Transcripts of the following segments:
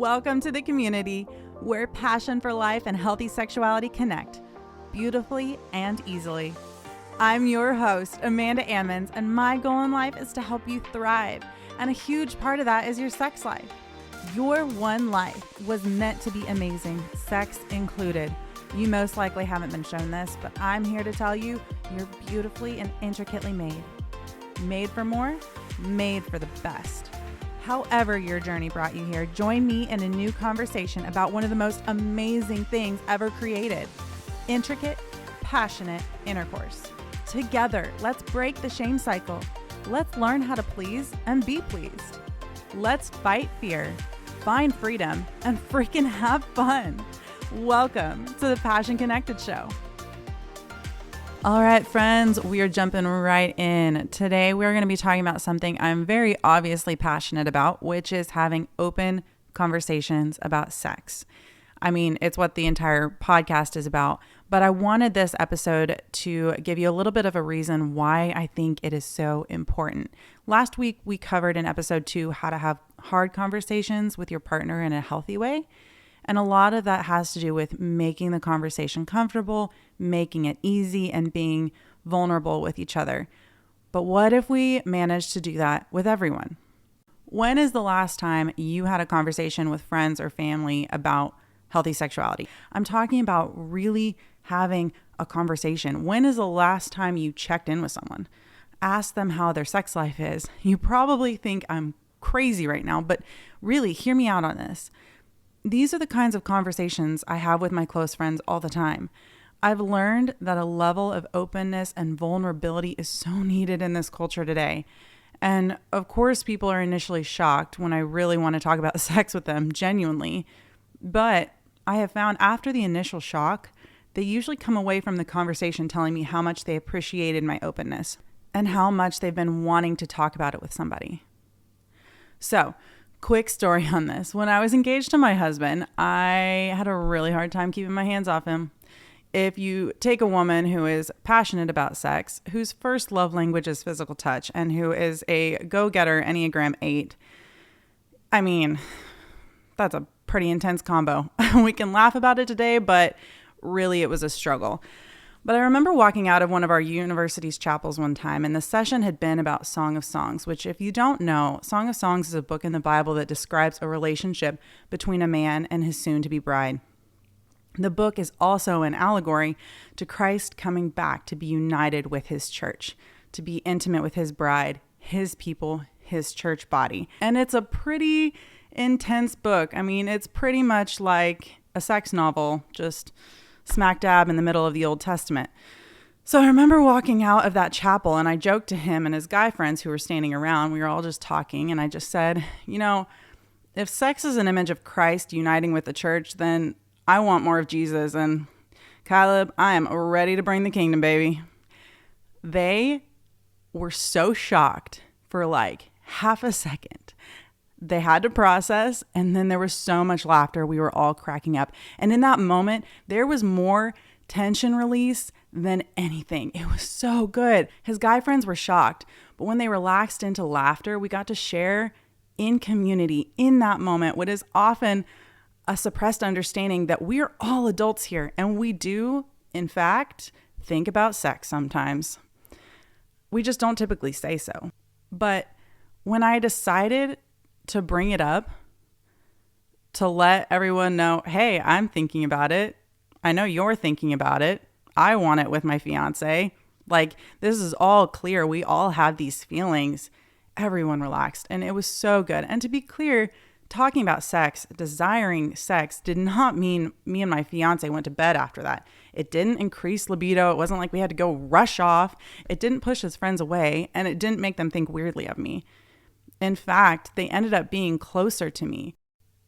Welcome to the community where passion for life and healthy sexuality connect beautifully and easily. I'm your host, Amanda Ammons, and my goal in life is to help you thrive. And a huge part of that is your sex life. Your one life was meant to be amazing, sex included. You most likely haven't been shown this, but I'm here to tell you you're beautifully and intricately made. Made for more, made for the best. However your journey brought you here, join me in a new conversation about one of the most amazing things ever created: intricate, passionate intercourse. Together, let's break the shame cycle. Let's learn how to please and be pleased. Let's fight fear, find freedom, and freaking have fun. Welcome to the Passion Connected Show. All right, friends, we are jumping right in. Today, we're going to be talking about something I'm very obviously passionate about, which is having open conversations about sex. I mean, it's what the entire podcast is about, but I wanted this episode to give you a little bit of a reason why I think it is so important. Last week, we covered in episode 2 how to have hard conversations with your partner in a healthy way. And a lot of that has to do with making the conversation comfortable, making it easy, and being vulnerable with each other. But what if we manage to do that with everyone? When is the last time you had a conversation with friends or family about healthy sexuality? I'm talking about really having a conversation. When is the last time you checked in with someone? Ask them how their sex life is. You probably think I'm crazy right now, but really hear me out on this. These are the kinds of conversations I have with my close friends all the time. I've learned that a level of openness and vulnerability is so needed in this culture today. And of course, people are initially shocked when I really want to talk about sex with them genuinely. But I have found after the initial shock, they usually come away from the conversation telling me how much they appreciated my openness and how much they've been wanting to talk about it with somebody. So, quick story on this. When I was engaged to my husband, I had a really hard time keeping my hands off him. If you take a woman who is passionate about sex, whose first love language is physical touch, and who is a go-getter Enneagram 8, I mean, that's a pretty intense combo. We can laugh about it today, but really it was a struggle. But I remember walking out of one of our university's chapels one time, and the session had been about Song of Songs, which, if you don't know, Song of Songs is a book in the Bible that describes a relationship between a man and his soon-to-be bride. The book is also an allegory to Christ coming back to be united with his church, to be intimate with his bride, his people, his church body. And it's a pretty intense book. I mean, it's pretty much like a sex novel, just smack dab in the middle of the Old Testament. So I remember walking out of that chapel, and I joked to him and his guy friends who were standing around. We were all just talking, and I just said, if sex is an image of Christ uniting with the church, then I want more of Jesus. And Caleb, I am ready to bring the kingdom, baby. They were so shocked for like half a second. They had to process, and then there was so much laughter. We were all cracking up. And in that moment, there was more tension release than anything. It was so good. His guy friends were shocked, but when they relaxed into laughter, we got to share in community in that moment what is often a suppressed understanding that we're all adults here, and we do, in fact, think about sex sometimes. We just don't typically say so. But when I decided to bring it up, to let everyone know, hey, I'm thinking about it. I know you're thinking about it. I want it with my fiance. Like, this is all clear. We all have these feelings. Everyone relaxed, and it was so good. And to be clear, talking about sex, desiring sex, did not mean me and my fiance went to bed after that. It didn't increase libido. It wasn't like we had to go rush off. It didn't push his friends away, and it didn't make them think weirdly of me. In fact, they ended up being closer to me.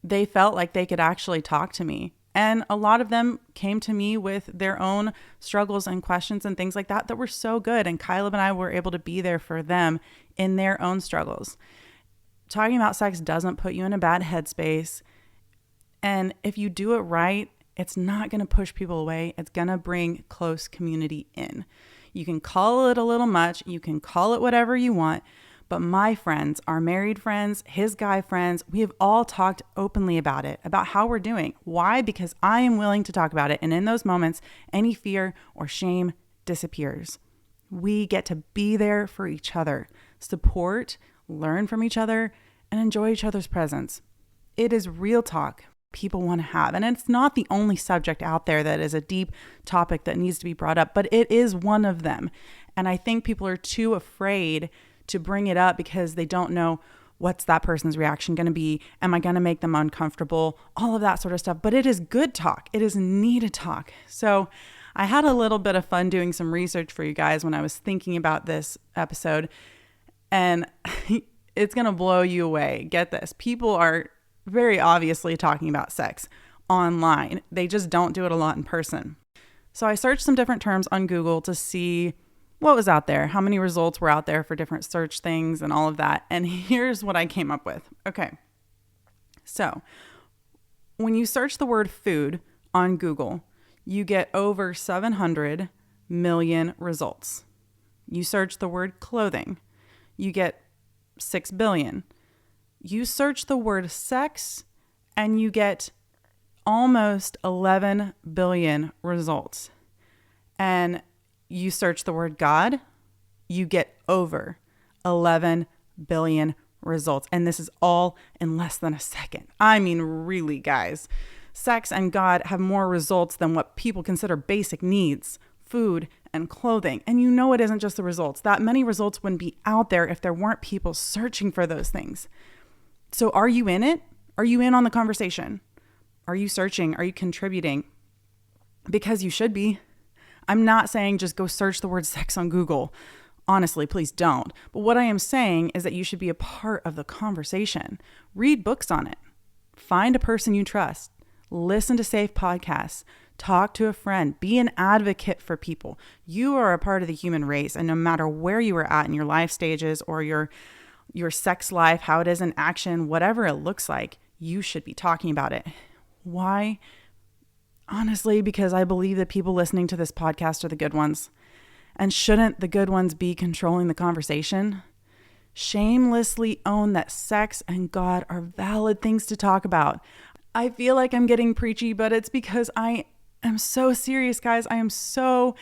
They felt like they could actually talk to me. And a lot of them came to me with their own struggles and questions and things like that were so good. And Caleb and I were able to be there for them in their own struggles. Talking about sex doesn't put you in a bad headspace. And if you do it right, it's not going to push people away. It's going to bring close community in. You can call it a little much. You can call it whatever you want. but my friends, our married friends, his guy friends, we have all talked openly about it, about how we're doing. Why? Because I am willing to talk about it. And in those moments, any fear or shame disappears. We get to be there for each other, support, learn from each other, and enjoy each other's presence. It is real talk people want to have. And it's not the only subject out there that is a deep topic that needs to be brought up, but it is one of them. And I think people are too afraid to bring it up because they don't know what's that person's reaction going to be. Am I going to make them uncomfortable? All of that sort of stuff. But it is good talk. It is needed talk. So I had a little bit of fun doing some research for you guys when I was thinking about this episode. And it's going to blow you away. Get this. People are very obviously talking about sex online. They just don't do it a lot in person. So I searched some different terms on Google to see what was out there, how many results were out there for different search things and all of that. And here's what I came up with. Okay. So when you search the word food on Google, you get over 700 million results. You search the word clothing, you get 6 billion. You search the word sex and you get almost 11 billion results. And you search the word God, you get over 11 billion results. And this is all in less than a second. I mean, really, guys, sex and God have more results than what people consider basic needs, food and clothing. And you know it isn't just the results. That many results wouldn't be out there if there weren't people searching for those things. So are you in it? Are you in on the conversation? Are you searching? Are you contributing? Because you should be. I'm not saying just go search the word sex on Google. Honestly, please don't. But what I am saying is that you should be a part of the conversation. Read books on it. Find a person you trust. Listen to safe podcasts. Talk to a friend. Be an advocate for people. You are a part of the human race. And no matter where you are at in your life stages or your sex life, how it is in action, whatever it looks like, you should be talking about it. Why? Honestly, because I believe that people listening to this podcast are the good ones. And shouldn't the good ones be controlling the conversation? Shamelessly own that sex and God are valid things to talk about. I feel like I'm getting preachy, but it's because I am so serious, guys. I am so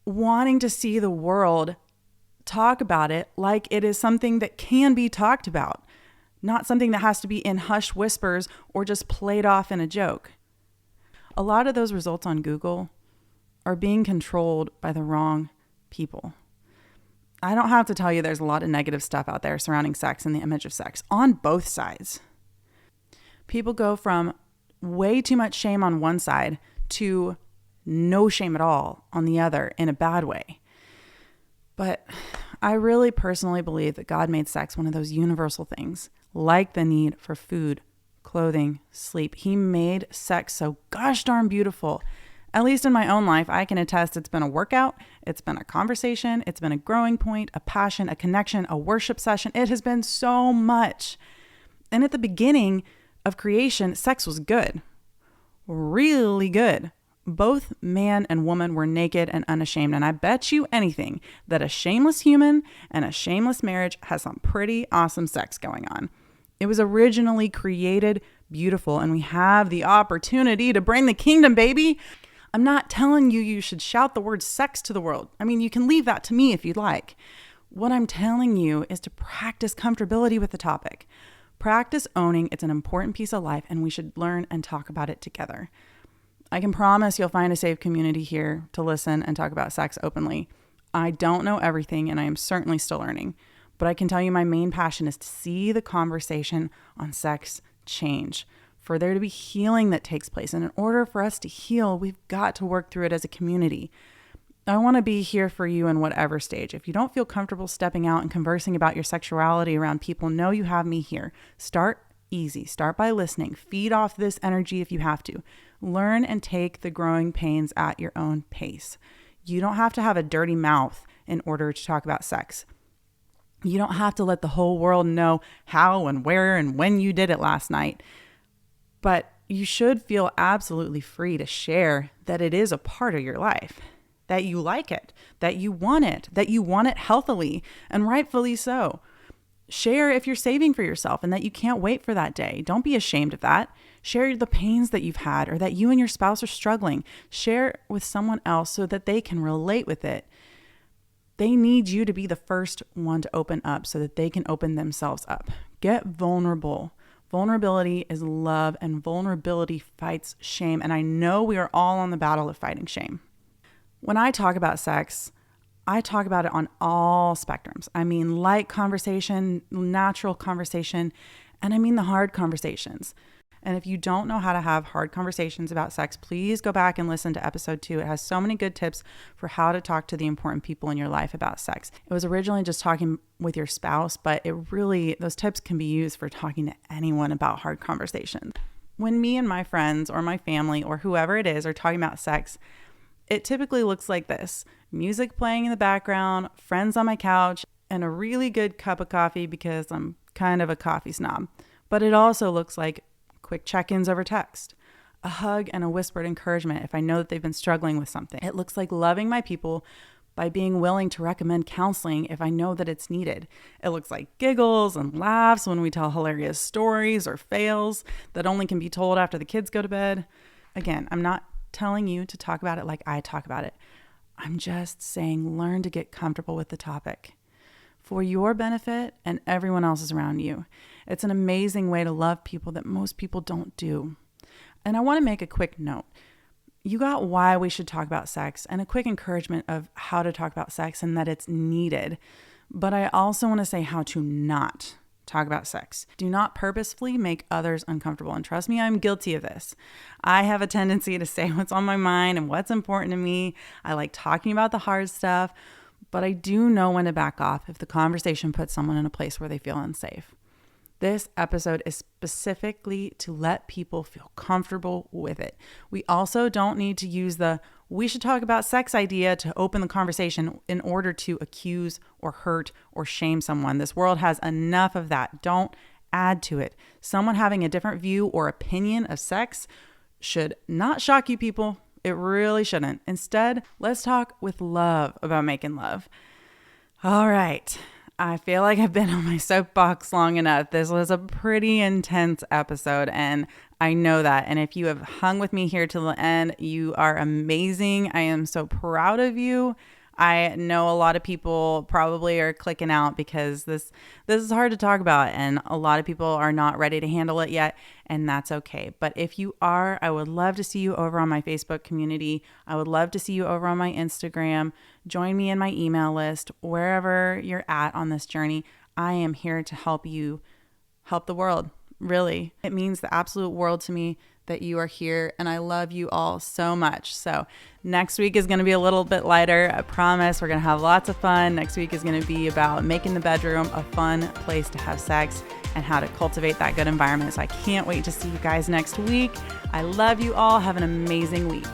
wanting to see the world talk about it like it is something that can be talked about, not something that has to be in hushed whispers or just played off in a joke. A lot of those results on Google are being controlled by the wrong people. I don't have to tell you there's a lot of negative stuff out there surrounding sex and the image of sex on both sides. People go from way too much shame on one side to no shame at all on the other in a bad way. But I really personally believe that God made sex one of those universal things, like the need for food, clothing, sleep. He made sex so gosh darn beautiful. At least in my own life, I can attest it's been a workout, it's been a conversation, it's been a growing point, a passion, a connection, a worship session. It has been so much. And at the beginning of creation, sex was good, really good. Both man and woman were naked and unashamed. And I bet you anything that a shameless human and a shameless marriage has some pretty awesome sex going on. It was originally created beautiful, and we have the opportunity to bring the kingdom, baby. I'm not telling you you should shout the word sex to the world. I mean, you can leave that to me if you'd like. What I'm telling you is to practice comfortability with the topic. Practice owning it's an important piece of life, and we should learn and talk about it together. I can promise you'll find a safe community here to listen and talk about sex openly. I don't know everything, and I am certainly still learning, but I can tell you my main passion is to see the conversation on sex change, for there to be healing that takes place. And in order for us to heal, we've got to work through it as a community. I want to be here for you in whatever stage. If you don't feel comfortable stepping out and conversing about your sexuality around people, know you have me here. Start easy. Start by listening. Feed off this energy if you have to. Learn and take the growing pains at your own pace. You don't have to have a dirty mouth in order to talk about sex. You don't have to let the whole world know how and where and when you did it last night. But you should feel absolutely free to share that it is a part of your life. that you like it, that you want it healthily, and rightfully so. Share if you're saving for yourself and that you can't wait for that day. Don't be ashamed of that. Share the pains that you've had or that you and your spouse are struggling. Share with someone else so that they can relate with it. They need you to be the first one to open up so that they can open themselves up. Get vulnerable. Vulnerability is love, and vulnerability fights shame. And I know we are all on the battle of fighting shame. When I talk about sex, I talk about it on all spectrums. I mean light conversation, natural conversation, and I mean the hard conversations. And if you don't know how to have hard conversations about sex, please go back and listen to episode 2. It has so many good tips for how to talk to the important people in your life about sex. It was originally just talking with your spouse, but those tips can be used for talking to anyone about hard conversations. When me and my friends or my family or whoever it is are talking about sex, it typically looks like this: music playing in the background, friends on my couch, and a really good cup of coffee because I'm kind of a coffee snob. But it also looks like quick check-ins over text, a hug and a whispered encouragement if I know that they've been struggling with something. It looks like loving my people by being willing to recommend counseling if I know that it's needed. It looks like giggles and laughs when we tell hilarious stories or fails that only can be told after the kids go to bed. Again, I'm not telling you to talk about it like I talk about it. I'm just saying learn to get comfortable with the topic for your benefit and everyone else's around you. It's an amazing way to love people that most people don't do. And I want to make a quick note. You got why we should talk about sex and a quick encouragement of how to talk about sex and that it's needed. But I also want to say how to not talk about sex. Do not purposefully make others uncomfortable. And trust me, I'm guilty of this. I have a tendency to say what's on my mind and what's important to me. I like talking about the hard stuff, but I do know when to back off if the conversation puts someone in a place where they feel unsafe. This episode is specifically to let people feel comfortable with it. We also don't need to use the "we should talk about sex" idea to open the conversation in order to accuse or hurt or shame someone. This world has enough of that. Don't add to it. Someone having a different view or opinion of sex should not shock you people. It really shouldn't. Instead, let's talk with love about making love. All right. I feel like I've been on my soapbox long enough. This was a pretty intense episode, and I know that. And if you have hung with me here till the end, you are amazing. I am so proud of you. I know a lot of people probably are clicking out because this is hard to talk about, and a lot of people are not ready to handle it yet, and that's okay. But if you are, I would love to see you over on my Facebook community. I would love to see you over on my Instagram. Join me in my email list. Wherever you're at on this journey, I am here to help you help the world. Really, it means the absolute world to me that you are here, and I love you all so much. So next week is going to be a little bit lighter. I promise we're going to have lots of fun. Next week is going to be about making the bedroom a fun place to have sex and how to cultivate that good environment. So I can't wait to see you guys next week. I love you all. Have an amazing week.